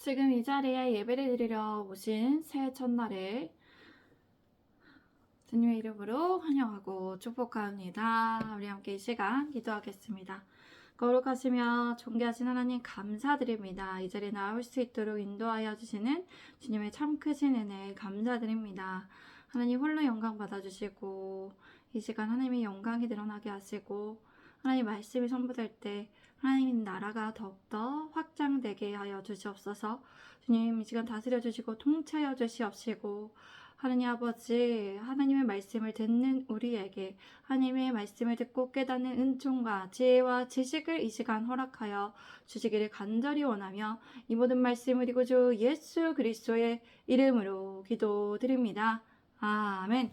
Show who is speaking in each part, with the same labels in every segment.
Speaker 1: 지금 이 자리에 예배를 드리러 오신 새해 첫날에 주님의 이름으로 환영하고 축복합니다. 우리 함께 이 시간 기도하겠습니다. 거룩하시며 존귀하신 하나님 감사드립니다. 이 자리에 나올 수 있도록 인도하여 주시는 주님의 참 크신 은혜 감사드립니다. 하나님 홀로 영광 받아주시고 이 시간 하나님의 영광이 드러나게 하시고 하나님 말씀이 선포될 때 하나님 나라가 더욱더 확장되게 하여 주시옵소서. 주님 이 시간 다스려 주시고 통치하여 주시옵시고 하나님 아버지 하나님의 말씀을 듣는 우리에게 하나님의 말씀을 듣고 깨닫는 은총과 지혜와 지식을 이 시간 허락하여 주시기를 간절히 원하며 이 모든 말씀을 이고 주 예수 그리스도의 이름으로 기도드립니다. 아멘.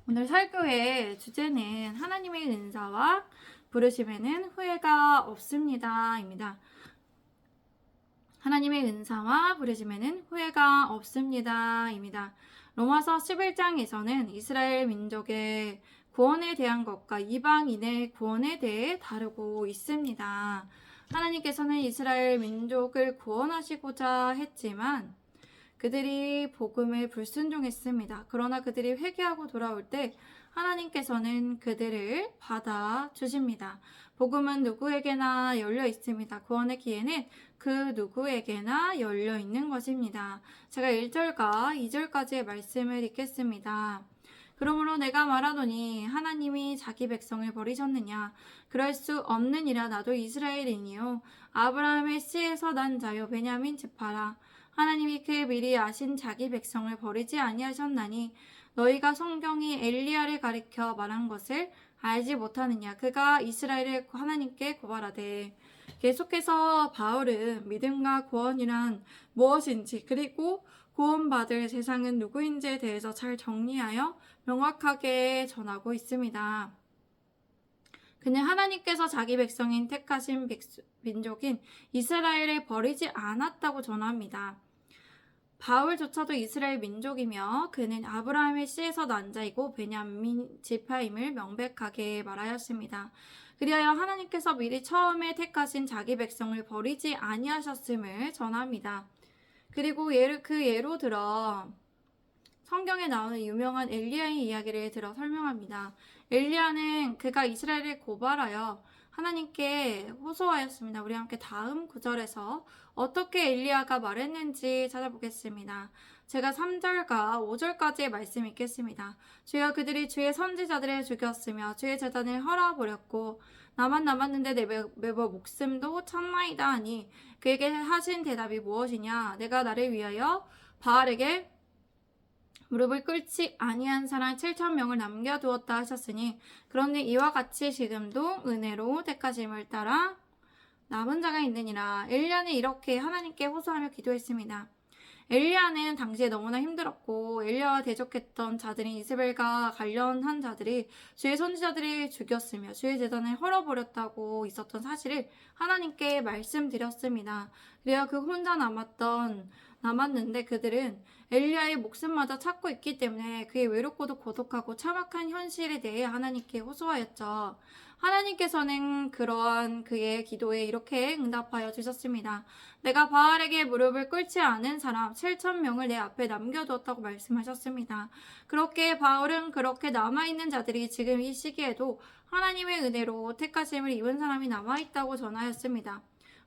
Speaker 1: 오늘 설교의 주제는 하나님의 은사와 부르심에는 후회가 없습니다 입니다. 하나님의 은사와 부르심에는 후회가 없습니다 입니다. 로마서 11장에서는 이스라엘 민족의 구원에 대한 것과 이방인의 구원에 대해 다루고 있습니다. 하나님께서는 이스라엘 민족을 구원하시고자 했지만 그들이 복음을 불순종했습니다. 그러나 그들이 회개하고 돌아올 때 하나님께서는 그들을 받아주십니다. 복음은 누구에게나 열려 있습니다. 구원의 기회는 그 누구에게나 열려 있는 것입니다. 제가 1절과 2절까지의 말씀을 읽겠습니다. 그러므로 내가 말하노니 하나님이 자기 백성을 버리셨느냐? 그럴 수 없느니라. 나도 이스라엘이니요 아브라함의 씨에서 난 자요 베냐민 지파라. 하나님이 그 미리 아신 자기 백성을 버리지 아니하셨나니 너희가 성경이 엘리야를 가리켜 말한 것을 알지 못하느냐. 그가 이스라엘을 하나님께 고발하되. 계속해서 바울은 믿음과 구원이란 무엇인지 그리고 구원받을 세상은 누구인지에 대해서 잘 정리하여 명확하게 전하고 있습니다. 그는 하나님께서 자기 백성인 택하신 민족인 이스라엘을 버리지 않았다고 전합니다. 바울조차도 이스라엘 민족이며 그는 아브라함의 씨에서 난 자이고 베냐민 지파임을 명백하게 말하였습니다. 그리하여 하나님께서 미리 처음에 택하신 자기 백성을 버리지 아니하셨음을 전합니다. 그리고 그 예로 들어 성경에 나오는 유명한 엘리야의 이야기를 들어 설명합니다. 엘리야는 그가 이스라엘을 고발하여 하나님께 호소하였습니다. 우리 함께 다음 구절에서 어떻게 엘리야가 말했는지 찾아보겠습니다. 제가 3절과 5절까지의 말씀 읽겠습니다. 주여 그들이 주의 선지자들을 죽였으며 주의 제단을 헐어버렸고 나만 남았는데 내 매버 목숨도 쳤나이다 하니 그에게 하신 대답이 무엇이냐? 내가 나를 위하여 바알에게 무릎을 꿇지 아니한 사람 7,000명을 남겨두었다 하셨으니 그런데 이와 같이 지금도 은혜로 택하심을 따라 남은 자가 있느니라. 엘리야는 이렇게 하나님께 호소하며 기도했습니다. 엘리야는 당시에 너무나 힘들었고 엘리야와 대적했던 자들인 이스벨과 관련한 자들이 주의 선지자들을 죽였으며 주의 제단을 헐어버렸다고 있었던 사실을 하나님께 말씀드렸습니다. 그래야 그 혼자 남았는데 그들은 엘리야의 목숨마저 찾고 있기 때문에 그의 외롭고도 고독하고 참혹한 현실에 대해 하나님께 호소하였죠. 하나님께서는 그러한 그의 기도에 이렇게 응답하여 주셨습니다. 내가 바알에게 무릎을 꿇지 않은 사람 7,000명을 내 앞에 남겨두었다고 말씀하셨습니다. 그렇게 바울은 그렇게 남아있는 자들이 지금 이 시기에도 하나님의 은혜로 택하심을 입은 사람이 남아있다고 전하였습니다.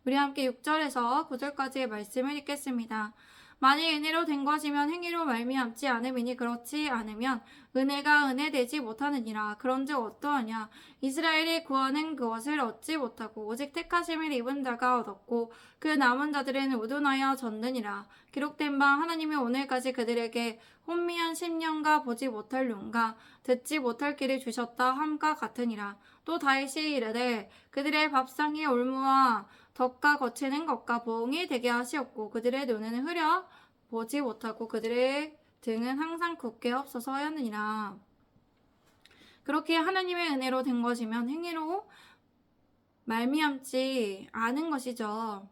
Speaker 1: 우리 함께 6절에서 9절까지의 말씀을 읽겠습니다. 만일 은혜로 된 것이면 행위로 말미암지 않음이니 그렇지 않으면 은혜가 은혜되지 못하느니라. 그런즉 어떠하냐? 이스라엘의 구원은 그것을 얻지 못하고 오직 택하심을 입은 자가 얻었고 그 남은 자들은 우둔하여 졌느니라. 기록된 바 하나님이 오늘까지 그들에게 혼미한 10년과 보지 못할 눈과 듣지 못할 길을 주셨다 함과 같으니라. 또 다윗이 이르되 그들의 밥상이 올무와 덕과 거치는 것과 보응이 되게 하시었고 그들의 눈은 흐려 보지 못하고 그들의 등은 항상 굳게 없어서 하였느니라. 그렇게 하나님의 은혜로 된 것이면 행위로 말미암지 않은 것이죠.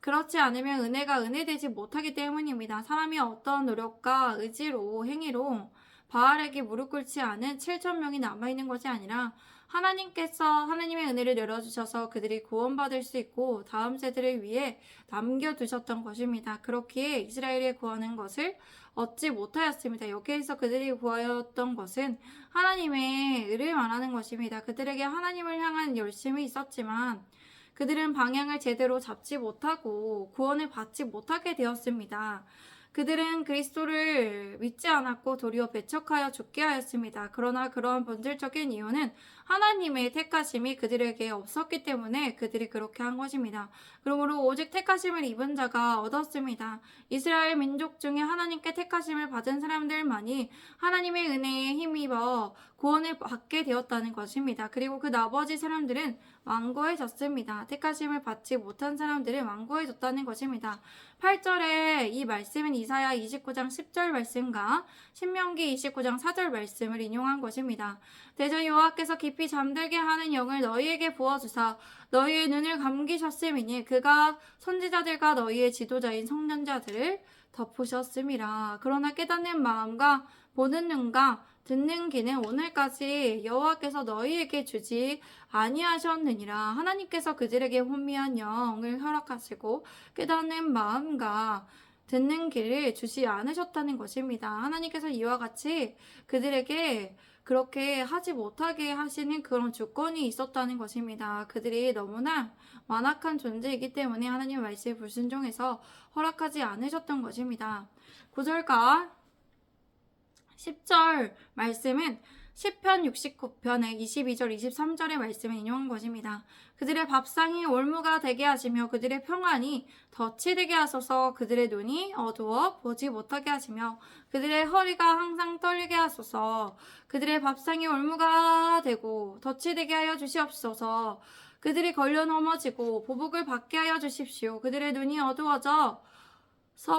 Speaker 1: 그렇지 않으면 은혜가 은혜되지 못하기 때문입니다. 사람이 어떤 노력과 의지로 행위로 바알에게 무릎 꿇지 않은 7,000명이 남아있는 것이 아니라 하나님의 은혜를 내려주셔서 그들이 구원받을 수 있고 다음 세대를 위해 남겨두셨던 것입니다. 그렇기에 이스라엘의 구하는 것을 얻지 못하였습니다. 여기에서 그들이 구하였던 것은 하나님의 의를 말하는 것입니다. 그들에게 하나님을 향한 열심이 있었지만 그들은 방향을 제대로 잡지 못하고 구원을 받지 못하게 되었습니다. 그들은 그리스도를 믿지 않았고 도리어 배척하여 죽게 하였습니다. 그러나 그런 본질적인 이유는 하나님의 택하심이 그들에게 없었기 때문에 그들이 그렇게 한 것입니다. 그러므로 오직 택하심을 입은 자가 얻었습니다. 이스라엘 민족 중에 하나님께 택하심을 받은 사람들만이 하나님의 은혜에 힘입어 구원을 받게 되었다는 것입니다. 그리고 그 나머지 사람들은 완고해졌습니다. 택하심을 받지 못한 사람들은 완고해졌다는 것입니다. 8절에 이 말씀은 이사야 29장 10절 말씀과 신명기 29장 4절 말씀을 인용한 것입니다. 대저 여호와께서 깊이 잠들게 하는 영을 너희에게 부어주사 너희의 눈을 감기셨음이니 그가 선지자들과 너희의 지도자인 성년자들을 덮으셨음이라. 그러나 깨닫는 마음과 보는 눈과 듣는 귀는 오늘까지 여호와께서 너희에게 주지 아니하셨느니라. 하나님께서 그들에게 혼미한 영을 허락하시고 깨닫는 마음과 듣는 귀를 주지 않으셨다는 것입니다. 하나님께서 이와 같이 그들에게 그렇게 하지 못하게 하시는 그런 주권이 있었다는 것입니다. 그들이 너무나 완악한 존재이기 때문에 하나님의 말씀에 불순종해서 허락하지 않으셨던 것입니다. 9절과 10절 말씀은 시편 69편의 22절 23절의 말씀을 인용한 것입니다. 그들의 밥상이 올무가 되게 하시며 그들의 평안이 덫이 되게 하소서. 그들의 눈이 어두워 보지 못하게 하시며 그들의 허리가 항상 떨리게 하소서. 그들의 밥상이 올무가 되고 덫이 되게 하여 주시옵소서. 그들이 걸려 넘어지고 보복을 받게 하여 주십시오. 그들의 눈이 어두워져서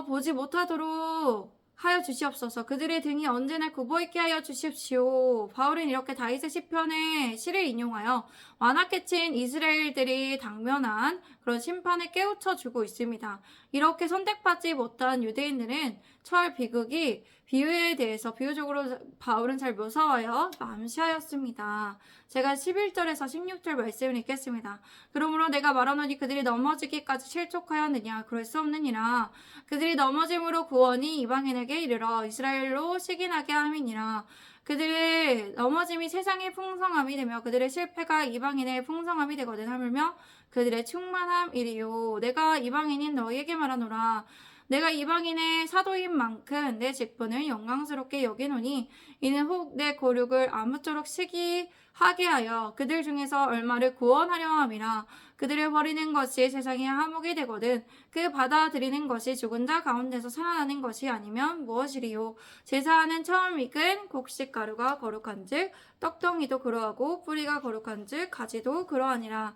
Speaker 1: 보지 못하도록 하여 주시옵소서. 그들의 등이 언제나 굽어있게 하여 주십시오. 바울은 이렇게 다윗의 시편의 시를 인용하여 완악해 친 이스라엘들이 당면한 그런 심판을 깨우쳐 주고 있습니다. 이렇게 선택받지 못한 유대인들은 철 비극이 비유에 대해서 비유적으로 바울은 잘 묘사하여 암시하였습니다. 제가 11절에서 16절 말씀을 읽겠습니다. 그러므로 내가 말하노니 그들이 넘어지기까지 실족하였느냐 그럴 수 없느니라. 그들이 넘어짐으로 구원이 이방인에게 이르러 이스라엘로 시기나게 함이니라. 그들의 넘어짐이 세상의 풍성함이 되며 그들의 실패가 이방인의 풍성함이 되거든. 하물며 그들의 충만함이리요. 내가 이방인인 너희에게 말하노라. 내가 이방인의 사도인 만큼 내 직분을 영광스럽게 여기노니 이는 혹 내 고륙을 아무쪼록 시기하게 하여 그들 중에서 얼마를 구원하려 함이라. 그들을 버리는 것이 세상의 화목이 되거든 그 받아들이는 것이 죽은 자 가운데서 살아나는 것이 아니면 무엇이리요. 제사하는 처음 익은 곡식 가루가 거룩한즉 떡덩이도 그러하고 뿌리가 거룩한즉 가지도 그러하니라.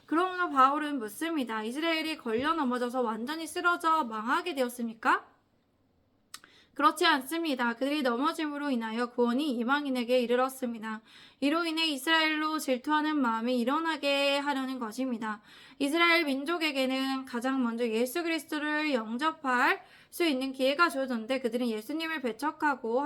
Speaker 1: 그러므로 바울은 묻습니다. 이스라엘이 걸려 넘어져서 완전히 쓰러져 망하게 되었습니까? 그렇지 않습니다. 그들이 넘어짐으로 인하여 구원이 이방인에게 이르렀습니다. 이로 인해 이스라엘로 질투하는 마음이 일어나게 하려는 것입니다. 이스라엘 민족에게는 가장 먼저 예수 그리스도를 영접할 수 있는 기회가 주어졌는데 그들은 예수님을 배척하고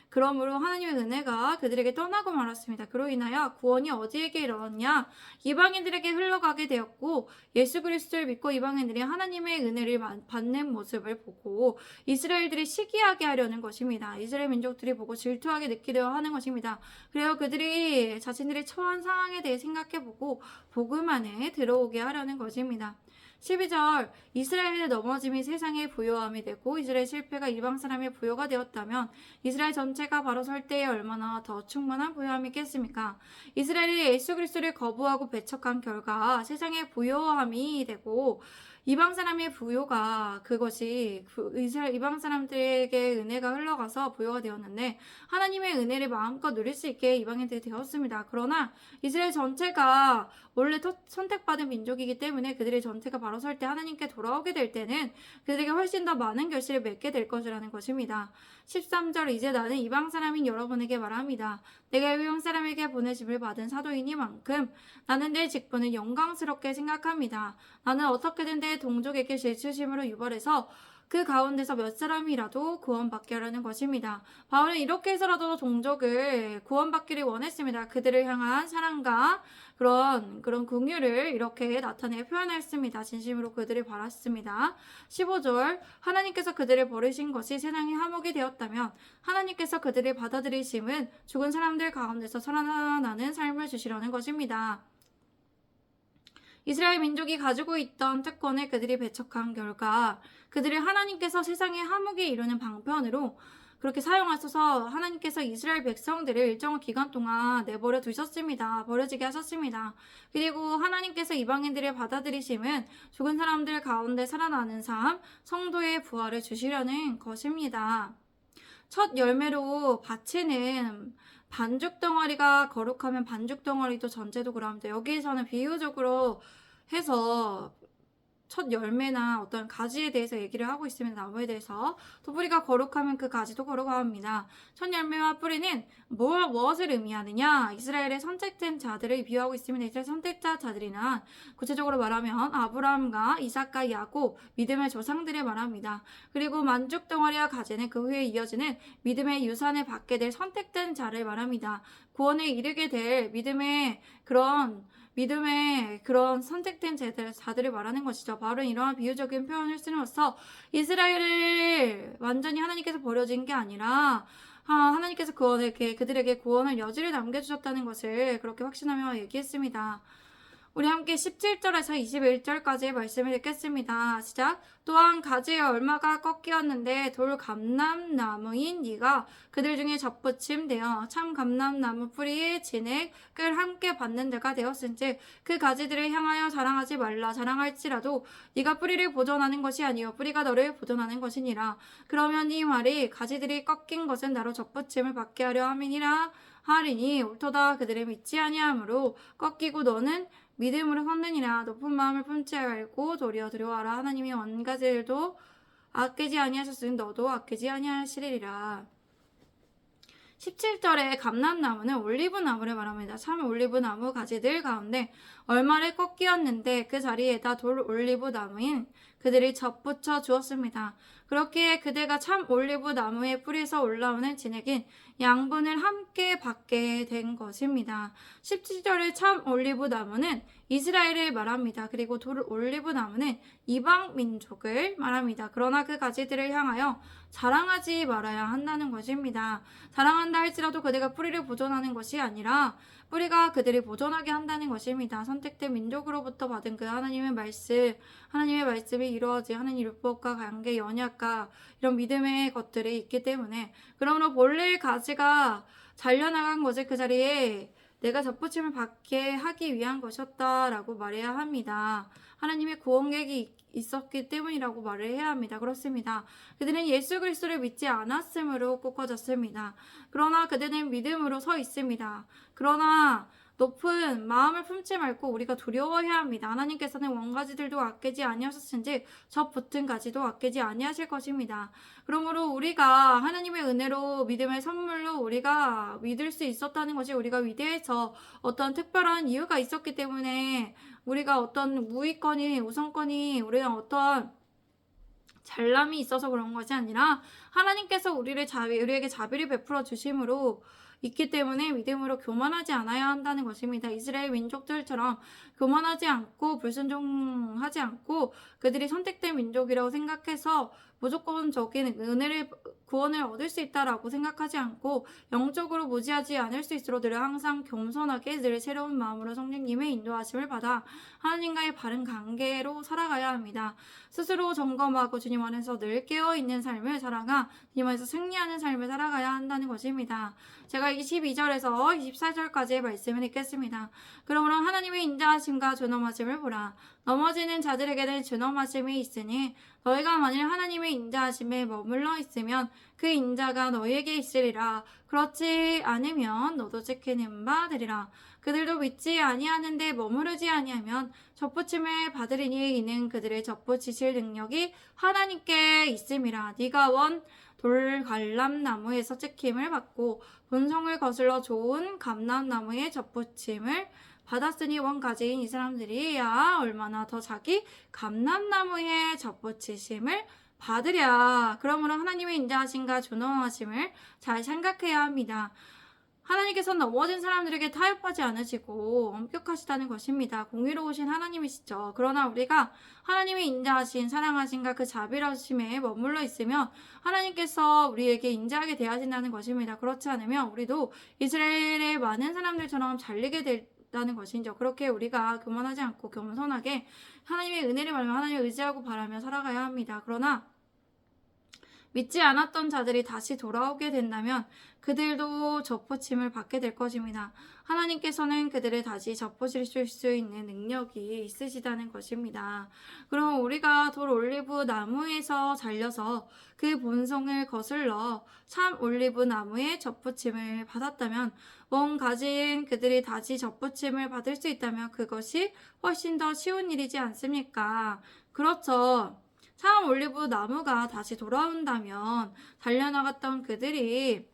Speaker 1: 그러므로 하나님의 은혜가 그들에게 떠나고 말았습니다. 그로 인하여 구원이 어디에게 이르렀냐? 이방인들에게 흘러가게 되었고 예수 그리스도를 믿고 이방인들이 하나님의 은혜를 받는 모습을 보고 이스라엘들이 시기하게 하려는 것입니다. 이스라엘 민족들이 보고 질투하게 느끼려 하는 것입니다. 그래서 그들이 자신들의 처한 상황에 대해 생각해보고 복음 안에 들어오게 하려는 것입니다. 12절 이스라엘의 넘어짐이 세상의 부요함이 되고 이스라엘 실패가 이방 사람의 부요가 되었다면 이스라엘 전체가 바로 설 때에 얼마나 더 충만한 부요함이 있겠습니까? 이스라엘이 예수 그리스도를 거부하고 배척한 결과 세상의 부요함이 되고 이방 사람의 부요가 그것이 이방 사람들에게 은혜가 흘러가서 부요가 되었는데 하나님의 은혜를 마음껏 누릴 수 있게 이방인들이 되었습니다. 그러나 이스라엘 전체가 원래 선택받은 민족이기 때문에 그들의 전체가 바로 설 때 하나님께 돌아오게 될 때는 그들에게 훨씬 더 많은 결실을 맺게 될 것이라는 것입니다. 13절 이제 나는 이방 사람인 여러분에게 말합니다. 내가 이방 사람에게 보내심을 받은 사도이니만큼 나는 내 직분을 영광스럽게 생각합니다. 나는 어떻게든 내 이스라엘의 동족에게 질투심으로 유발해서 그 가운데서 몇 사람이라도 구원받게 하려는 것입니다. 바울은 이렇게 해서라도 동족을 구원받기를 원했습니다. 그들을 향한 사랑과 그런 긍휼을 이렇게 나타내 표현했습니다. 진심으로 그들을 바랐습니다. 15절 하나님께서 그들을 버리신 것이 세상의 화목이 되었다면 하나님께서 그들을 받아들이심은 죽은 사람들 가운데서 살아나는 삶을 주시려는 것입니다. 이스라엘 민족이 가지고 있던 특권을 그들이 배척한 결과 그들을 하나님께서 세상의 화목에 이루는 방편으로 그렇게 사용하셔서 하나님께서 이스라엘 백성들을 일정한 기간 동안 내버려 두셨습니다. 버려지게 하셨습니다. 그리고 하나님께서 이방인들을 받아들이심은 죽은 사람들 가운데 살아나는 삶, 성도의 부활을 주시려는 것입니다. 첫 열매로 바치는 반죽 덩어리가 거룩하면 반죽 덩어리도 전체도 그럽니다. 여기에서는 비유적으로 해서 첫 열매나 어떤 가지에 대해서 얘기를 하고 있습니다. 나무에 대해서. 또 뿌리가 거룩하면 그 가지도 거룩합니다. 첫 열매와 뿌리는 무엇을 의미하느냐? 이스라엘의 선택된 자들을 비유하고 있습니다. 이스라엘 선택자 자들이란 구체적으로 말하면 아브라함과 이삭과 야곱, 믿음의 조상들을 말합니다. 그리고 만죽 덩어리와 가지는 그 후에 이어지는 믿음의 유산을 받게 될 선택된 자를 말합니다. 구원에 이르게 될 믿음의 그런 선택된 자들을 말하는 것이죠. 바울은 이러한 비유적인 표현을 쓰면서 이스라엘을 완전히 하나님께서 버려진 게 아니라 하나님께서 그들에게 구원의 여지를 남겨주셨다는 것을 그렇게 확신하며 얘기했습니다. 우리 함께 17절에서 21절까지 말씀을 읽겠습니다. 시작. 또한 가지의 얼마가 꺾이었는데 돌 감람나무인 네가 그들 중에 접붙임 되어 참 감람나무 뿌리의 진액을 함께 받는 데가 되었은즉 그 가지들을 향하여 자랑하지 말라. 자랑할지라도 네가 뿌리를 보존하는 것이 아니요 뿌리가 너를 보존하는 것이니라. 그러면 이 말이 가지들이 꺾인 것은 나로 접붙임을 받게 하려 함이니라 하리니 옳도다. 그들을 믿지 아니하므로 꺾이고 너는 믿음으로 섰느니라. 높은 마음을 품지 말고 도리어 두려워하라. 하나님이 원가지들도 아끼지 아니하셨으니 너도 아끼지 아니하시리라. 17절에 감람나무는 올리브나무를 말합니다. 참 올리브나무 가지들 가운데 얼마를 꺾이었는데 그 자리에다 돌 올리브나무인 그들이 접붙여 주었습니다. 그렇게 그대가 참 올리브나무의 뿌리에서 올라오는 진액인 양분을 함께 받게 된 것입니다. 17절의 참 올리브나무는 이스라엘을 말합니다. 그리고 돌 올리브나무는 이방 민족을 말합니다. 그러나 그 가지들을 향하여 자랑하지 말아야 한다는 것입니다. 자랑한다 할지라도 그대가 뿌리를 보존하는 것이 아니라 뿌리가 그들을 보존하게 한다는 것입니다. 선택된 민족으로부터 받은 그 하나님의 말씀이 이루어진 하나님 율법과 관계, 언약과 이런 믿음의 것들이 있기 때문에 그러므로 본래 가지가 잘려나간 것을 그 자리에 내가 접붙임을 받게 하기 위한 것이었다라고 말해야 합니다. 하나님의 구원 계획이 있었기 때문이라고 말을 해야 합니다. 그렇습니다. 그들은 예수 그리스도를 믿지 않았으므로 꺾어졌습니다. 그러나 그들은 믿음으로 서 있습니다. 그러나 높은 마음을 품지 말고 우리가 두려워해야 합니다. 하나님께서는 원가지들도 아끼지 아니하셨은즉 접붙은 가지도 아끼지 아니하실 것입니다. 그러므로 우리가 하나님의 은혜로 믿음의 선물로 우리가 믿을 수 있었다는 것이 우리가 위대해서 어떤 특별한 이유가 있었기 때문에 우리가 어떤 우위권이 우선권이 우리는 어떤 잘남이 있어서 그런 것이 아니라 하나님께서 우리에게 자비를 베풀어 주심으로 있기 때문에 믿음으로 교만하지 않아야 한다는 것입니다. 이스라엘 민족들처럼 교만하지 않고 불순종하지 않고 그들이 선택된 민족이라고 생각해서 무조건적인 구원을 얻을 수 있다라고 생각하지 않고 영적으로 무지하지 않을 수 있도록 늘 항상 겸손하게 늘 새로운 마음으로 성령님의 인도하심을 받아 하나님과의 바른 관계로 살아가야 합니다. 스스로 점검하고 주님 안에서 늘 깨어있는 삶을 살아가 주님 안에서 승리하는 삶을 살아가야 한다는 것입니다. 제가 22절에서 24절까지의 말씀을 읽겠습니다. 그러므로 하나님의 인자하심과 존엄하심을 보라. 넘어지는 자들에게는 존엄하심이 있으니 너희가 만일 하나님의 인자하심에 머물러 있으면 그 인자가 너희에게 있으리라. 그렇지 않으면 너도 지키는 바 되리라. 그들도 믿지 아니하는데 머무르지 아니하면 접붙임을 받으리니 이는 그들의 접붙이실 능력이 하나님께 있음이라. 네가 원 돌감람나무에서 찍힘을 받고 본성을 거슬러 좋은 감람나무에 접붙임을 받았으니 원가지인 이 사람들이야 얼마나 더 자기 감람나무에 접붙이심을 받으랴. 그러므로 하나님의 인자하심과 존엄하심을 잘 생각해야 합니다. 하나님께서는 넘어진 사람들에게 타협하지 않으시고 엄격하시다는 것입니다. 공의로우신 하나님이시죠. 그러나 우리가 하나님의 인자하신 사랑하심과 그 자비하심에 머물러 있으면 하나님께서 우리에게 인자하게 대하신다는 것입니다. 그렇지 않으면 우리도 이스라엘의 많은 사람들처럼 잘리게 된다는 것이죠. 그렇게 우리가 교만하지 않고 겸손하게 하나님의 은혜를 바라며 하나님을 의지하고 바라며 살아가야 합니다. 그러나 믿지 않았던 자들이 다시 돌아오게 된다면 그들도 접붙임을 받게 될 것입니다. 하나님께서는 그들을 다시 접붙이실 수 있는 능력이 있으시다는 것입니다. 그럼 우리가 돌 올리브 나무에서 잘려서 그 본성을 거슬러 참 올리브 나무에 접붙임을 받았다면 멍 가진 그들이 다시 접붙임을 받을 수 있다면 그것이 훨씬 더 쉬운 일이지 않습니까? 그렇죠. 참 올리브 나무가 다시 돌아온다면 달려나갔던 그들이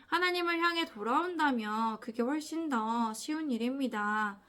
Speaker 1: 하나님을 향해 돌아온다면 그게 훨씬 더 쉬운 일입니다.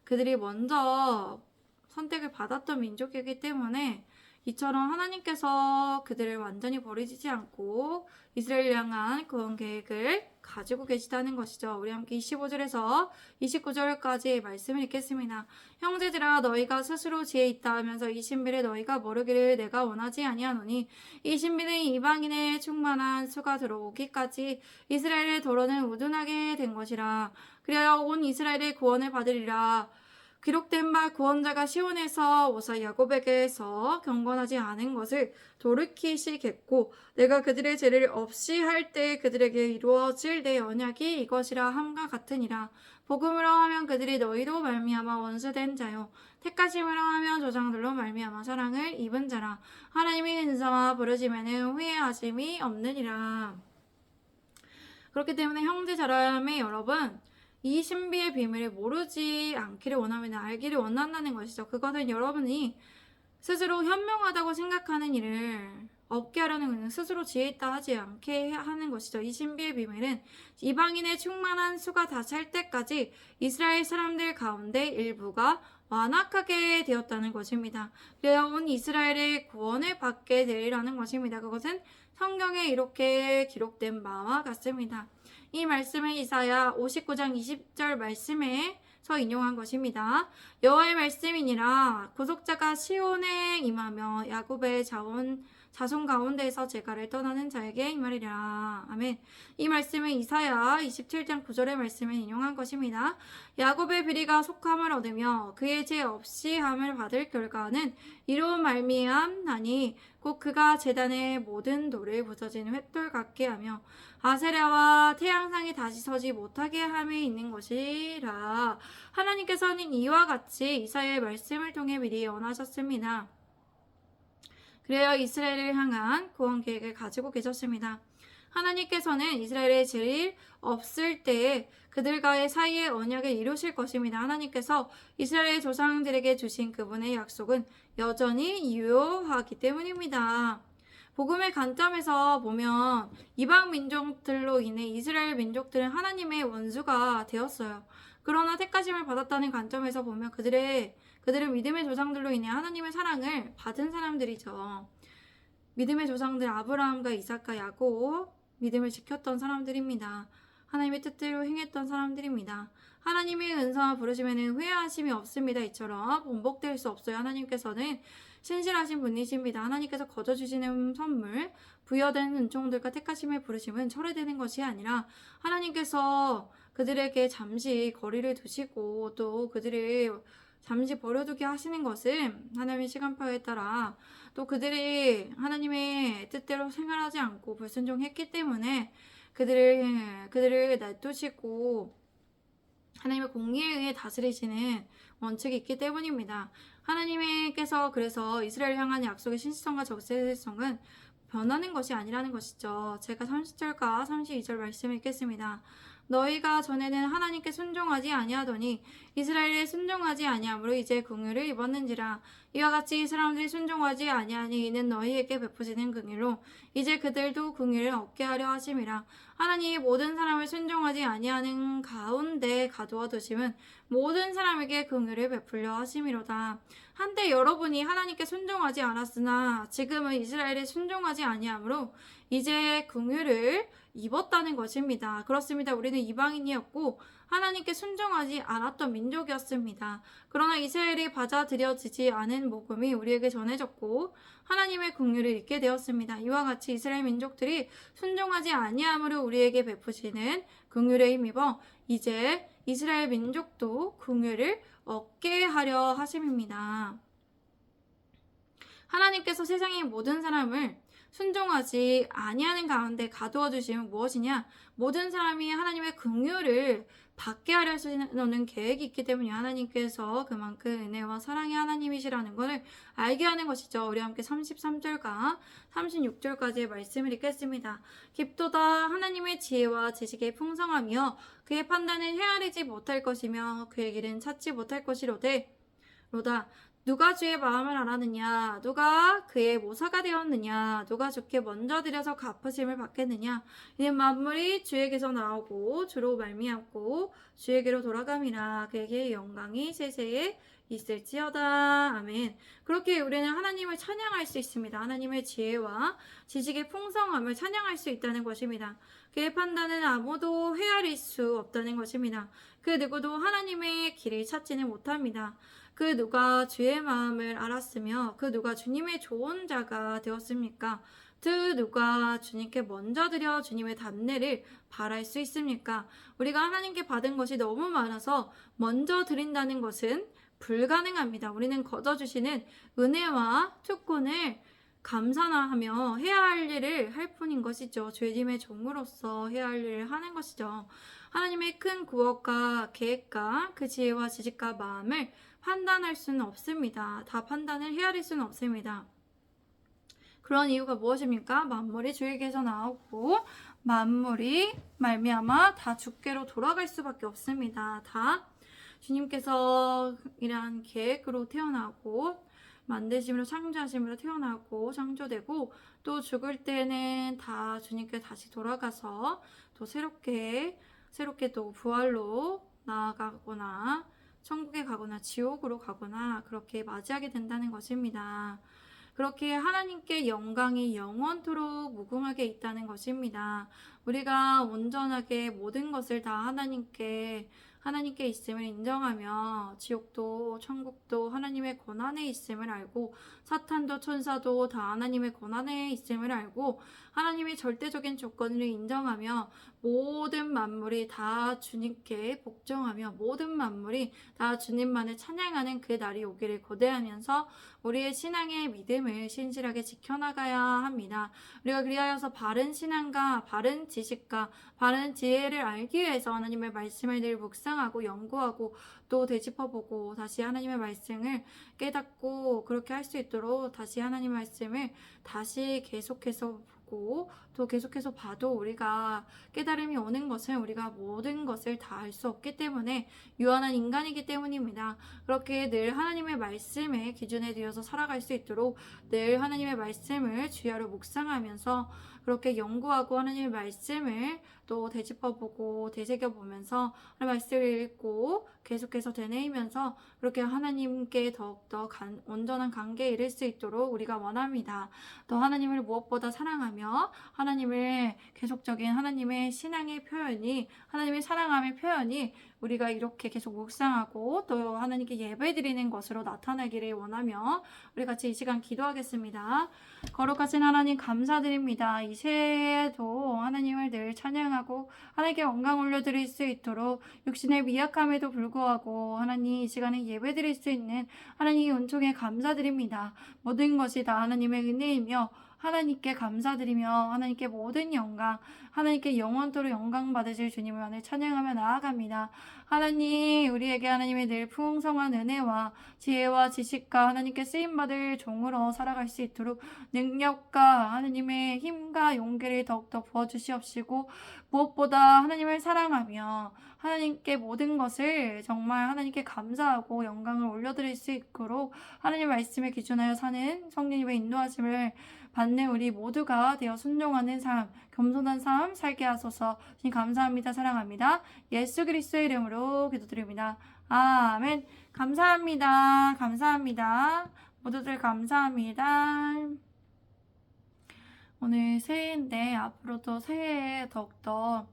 Speaker 1: 그들이 먼저 선택을 받았던 민족이기 때문에 이처럼 하나님께서 그들을 완전히 버리지 않고 이스라엘을 향한 구원 계획을 가지고 계시다는 것이죠. 우리 함께 25절에서 29절까지 말씀을 읽겠습니다. 형제들아 너희가 스스로 지혜 있다 하면서 이 신비를 너희가 모르기를 내가 원하지 아니하노니 이 신비는 이방인의 충만한 수가 들어오기까지 이스라엘의 도로는 우둔하게 된 것이라. 그리하여 온 이스라엘의 구원을 받으리라. 기록된 바 구원자가 시온에서 오사 야곱에게서 경건하지 않은 것을 돌이키시겠고 내가 그들의 죄를 없이 할 때 그들에게 이루어질 내 언약이 이것이라 함과 같으니라. 복음으로 하면 그들이 너희로 말미암아 원수된 자요 택하심으로 하면 조상들로 말미암아 사랑을 입은 자라. 하나님의 은사와 부르심에는 후회하심이 없느니라. 그렇기 때문에 형제 자매의 여러분, 이 신비의 비밀을 모르지 않기를 원하면 알기를 원한다는 것이죠. 그것은 여러분이 스스로 현명하다고 생각하는 일을 없게 하려는 것은 스스로 지혜 있다 하지 않게 하는 것이죠. 이 신비의 비밀은 이방인의 충만한 수가 다 찰 때까지 이스라엘 사람들 가운데 일부가 완악하게 되었다는 것입니다. 그래야 온 이스라엘의 구원을 받게 되리라는 것입니다. 그것은 성경에 이렇게 기록된 바와 같습니다. 이 말씀은 이사야 59장 20절 말씀에서 인용한 것입니다. 여호와의 말씀이니라. 구속자가 시온에 임하며 야곱의 자손 가운데에서 제가를 떠나는 자에게 이 말이라. 아멘. 이 말씀은 이사야 27장 9절의 말씀을 인용한 것입니다. 야곱의 비리가 속함을 얻으며 그의 죄 없이 함을 받을 결과는 이로 말미암나니 곧 그가 제단의 모든 돌을 부서진 횃돌 같게 하며 아세라와 태양상이 다시 서지 못하게 함에 있는 것이라. 하나님께서는 이와 같이 이사야의 말씀을 통해 미리 예언하셨습니다. 그래야 이스라엘을 향한 구원 계획을 가지고 계셨습니다. 하나님께서는 이스라엘의 죄일 없을 때에 그들과의 사이의 언약을 이루실 것입니다. 하나님께서 이스라엘 조상들에게 주신 그분의 약속은 여전히 유효하기 때문입니다. 복음의 관점에서 보면 이방 민족들로 인해 이스라엘 민족들은 하나님의 원수가 되었어요. 그러나 택하심을 받았다는 관점에서 보면 그들은 믿음의 조상들로 인해 하나님의 사랑을 받은 사람들이죠. 믿음의 조상들 아브라함과 이삭과 야곱, 믿음을 지켰던 사람들입니다. 하나님의 뜻대로 행했던 사람들입니다. 하나님의 은사와 부르심에는 후회하심이 없습니다. 이처럼 번복될 수 없어요. 하나님께서는 신실하신 분이십니다. 하나님께서 거저주시는 선물, 부여된 은총들과 택하심의 부르심은 철회되는 것이 아니라 하나님께서 그들에게 잠시 거리를 두시고 또 그들을 잠시 버려두게 하시는 것은 하나님의 시간표에 따라 또 그들이 하나님의 뜻대로 생활하지 않고 불순종했기 때문에 그들을 놔두시고 하나님의 공의에 의해 다스리시는 원칙이 있기 때문입니다. 하나님께서 그래서 이스라엘 향한 약속의 신실성과 적세성은 변하는 것이 아니라는 것이죠. 제가 30절과 32절 말씀을 읽겠습니다. 너희가 전에는 하나님께 순종하지 아니하더니 이스라엘에 순종하지 아니함으로 이제 긍휼을 입었는지라. 이와 같이 이 사람들이 순종하지 아니하니 이는 너희에게 베푸시는 긍휼로 이제 그들도 긍휼을 얻게 하려 하심이라. 하나님이 모든 사람을 순종하지 아니하는 가운데 가두어 두심은 모든 사람에게 긍휼을 베풀려 하심이로다. 한때 여러분이 하나님께 순종하지 않았으나 지금은 이스라엘에 순종하지 아니하므로 이제 긍휼을 입었다는 것입니다. 그렇습니다. 우리는 이방인이었고 하나님께 순종하지 않았던 민족이었습니다. 그러나 이스라엘이 받아들여지지 않은 복음이 우리에게 전해졌고 하나님의 긍휼을 잊게 되었습니다. 이와 같이 이스라엘 민족들이 순종하지 아니함으로 우리에게 베푸시는 긍휼에 힘입어 이제 이스라엘 민족도 긍휼을 얻게 하려 하심입니다. 하나님께서 세상의 모든 사람을 순종하지 아니하는 가운데 가두어 주시면 무엇이냐? 모든 사람이 하나님의 긍휼을 받게 하려는 계획이 있기 때문에 하나님께서 그만큼 은혜와 사랑의 하나님이시라는 것을 알게 하는 것이죠. 우리 함께 33절과 36절까지의 말씀을 읽겠습니다. 깊도다 하나님의 지혜와 지식의 풍성하며 그의 판단은 헤아리지 못할 것이며 그의 길은 찾지 못할 것이로되 로다 누가 주의 마음을 알았느냐? 누가 그의 모사가 되었느냐? 누가 주께 먼저 드려서 갚으심을 받겠느냐? 이는 만물이 주에게서 나오고 주로 말미암고 주에게로 돌아감이라. 그에게 영광이 세세에 있을지어다. 아멘. 그렇게 우리는 하나님을 찬양할 수 있습니다. 하나님의 지혜와 지식의 풍성함을 찬양할 수 있다는 것입니다. 그의 판단은 아무도 헤아릴 수 없다는 것입니다. 그 누구도 하나님의 길을 찾지는 못합니다. 그 누가 주의 마음을 알았으며 그 누가 주님의 좋은 자가 되었습니까? 그 누가 주님께 먼저 드려 주님의 답례를 바랄 수 있습니까? 우리가 하나님께 받은 것이 너무 많아서 먼저 드린다는 것은 불가능합니다. 우리는 거둬주시는 은혜와 특권을 감사하며 해야 할 일을 할 뿐인 것이죠. 죄짐의 종으로서 해야 할 일을 하는 것이죠. 하나님의 큰 구원과 계획과 그 지혜와 지식과 마음을 판단할 수는 없습니다. 다 판단을 헤아릴 수는 없습니다. 그런 이유가 무엇입니까? 만물이 주에게서 나오고 만물이 말미암아 다 주께로 돌아갈 수밖에 없습니다. 다 주님께서 이러한 계획으로 태어나고 만드심으로 창조하심으로 태어나고 창조되고 또 죽을 때는 다 주님께 다시 돌아가서 또 새롭게 또 부활로 나아가거나 천국에 가거나 지옥으로 가거나 그렇게 맞이하게 된다는 것입니다. 그렇게 하나님께 영광이 영원토록 무궁하게 있다는 것입니다. 우리가 온전하게 모든 것을 다 하나님께 있음을 인정하며 지옥도 천국도 하나님의 권한에 있음을 알고 사탄도 천사도 다 하나님의 권한에 있음을 알고 하나님의 절대적인 조건을 인정하며 모든 만물이 다 주님께 복종하며 모든 만물이 다 주님만을 찬양하는 그 날이 오기를 고대하면서 우리의 신앙의 믿음을 신실하게 지켜나가야 합니다. 우리가 그리하여서 바른 신앙과 바른 지식과 바른 지혜를 알기 위해서 하나님의 말씀을 늘 묵상하고 연구하고 또 되짚어보고 다시 하나님의 말씀을 깨닫고 그렇게 할 수 있도록 다시 하나님의 말씀을 다시 계속해서 보고 또 계속해서 봐도 우리가 깨달음이 오는 것은 우리가 모든 것을 다 알 수 없기 때문에 유한한 인간이기 때문입니다. 그렇게 늘 하나님의 말씀에 기준에 되어서 살아갈 수 있도록 늘 하나님의 말씀을 주야로 묵상하면서 그렇게 연구하고 하나님의 말씀을 또 되짚어보고 되새겨보면서 하나님의 말씀을 읽고 계속해서 되뇌이면서 그렇게 하나님께 더욱더 온전한 관계에 이를 수 있도록 우리가 원합니다. 또 하나님을 무엇보다 사랑하며 하나님을 계속적인 하나님의 신앙의 표현이 하나님의 사랑함의 표현이 우리가 이렇게 계속 묵상하고 또 하나님께 예배드리는 것으로 나타나기를 원하며 우리 같이 이 시간 기도하겠습니다. 거룩하신 하나님 감사드립니다. 이 새해에도 하나님을 늘 찬양하고 하나님께 영광 올려드릴 수 있도록 육신의 미약함에도 불구하고 하나님 이 시간에 예배드릴 수 있는 하나님의 은총에 감사드립니다. 모든 것이 다 하나님의 은혜이며 하나님께 감사드리며 하나님께 모든 영광, 하나님께 영원토록 영광 받으실 주님을 오늘 찬양하며 나아갑니다. 하나님, 우리에게 하나님의 늘 풍성한 은혜와 지혜와 지식과 하나님께 쓰임받을 종으로 살아갈 수 있도록 능력과 하나님의 힘과 용기를 더욱더 부어주시옵시고, 무엇보다 하나님을 사랑하며 하나님께 모든 것을 정말 하나님께 감사하고 영광을 올려드릴 수 있도록 하나님 말씀에 기준하여 사는 성령님의 인도하심을 받는 우리 모두가 되어 순종하는 삶, 겸손한 삶 살게 하소서. 주님 감사합니다. 사랑합니다. 예수 그리스도의 이름으로 기도드립니다. 아멘. 감사합니다. 감사합니다. 모두들 감사합니다. 오늘 새해인데 앞으로도 새해에 더욱더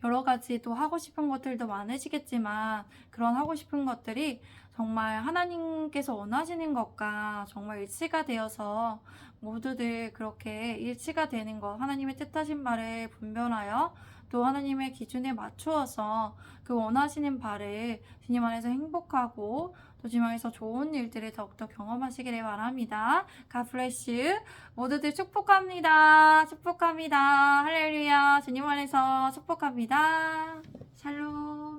Speaker 1: 여러 가지 또 하고 싶은 것들도 많으시겠지만 그런 하고 싶은 것들이 정말 하나님께서 원하시는 것과 정말 일치가 되어서 모두들 그렇게 일치가 되는 것, 하나님의 뜻하신 바를 분별하여 또 하나님의 기준에 맞추어서 그 원하시는 바를 주님 안에서 행복하고 또 주님 안에서 좋은 일들을 더욱더 경험하시기를 바랍니다. God bless you. 모두들 축복합니다. 축복합니다. 할렐루야. 주님 안에서 축복합니다. 샬롬.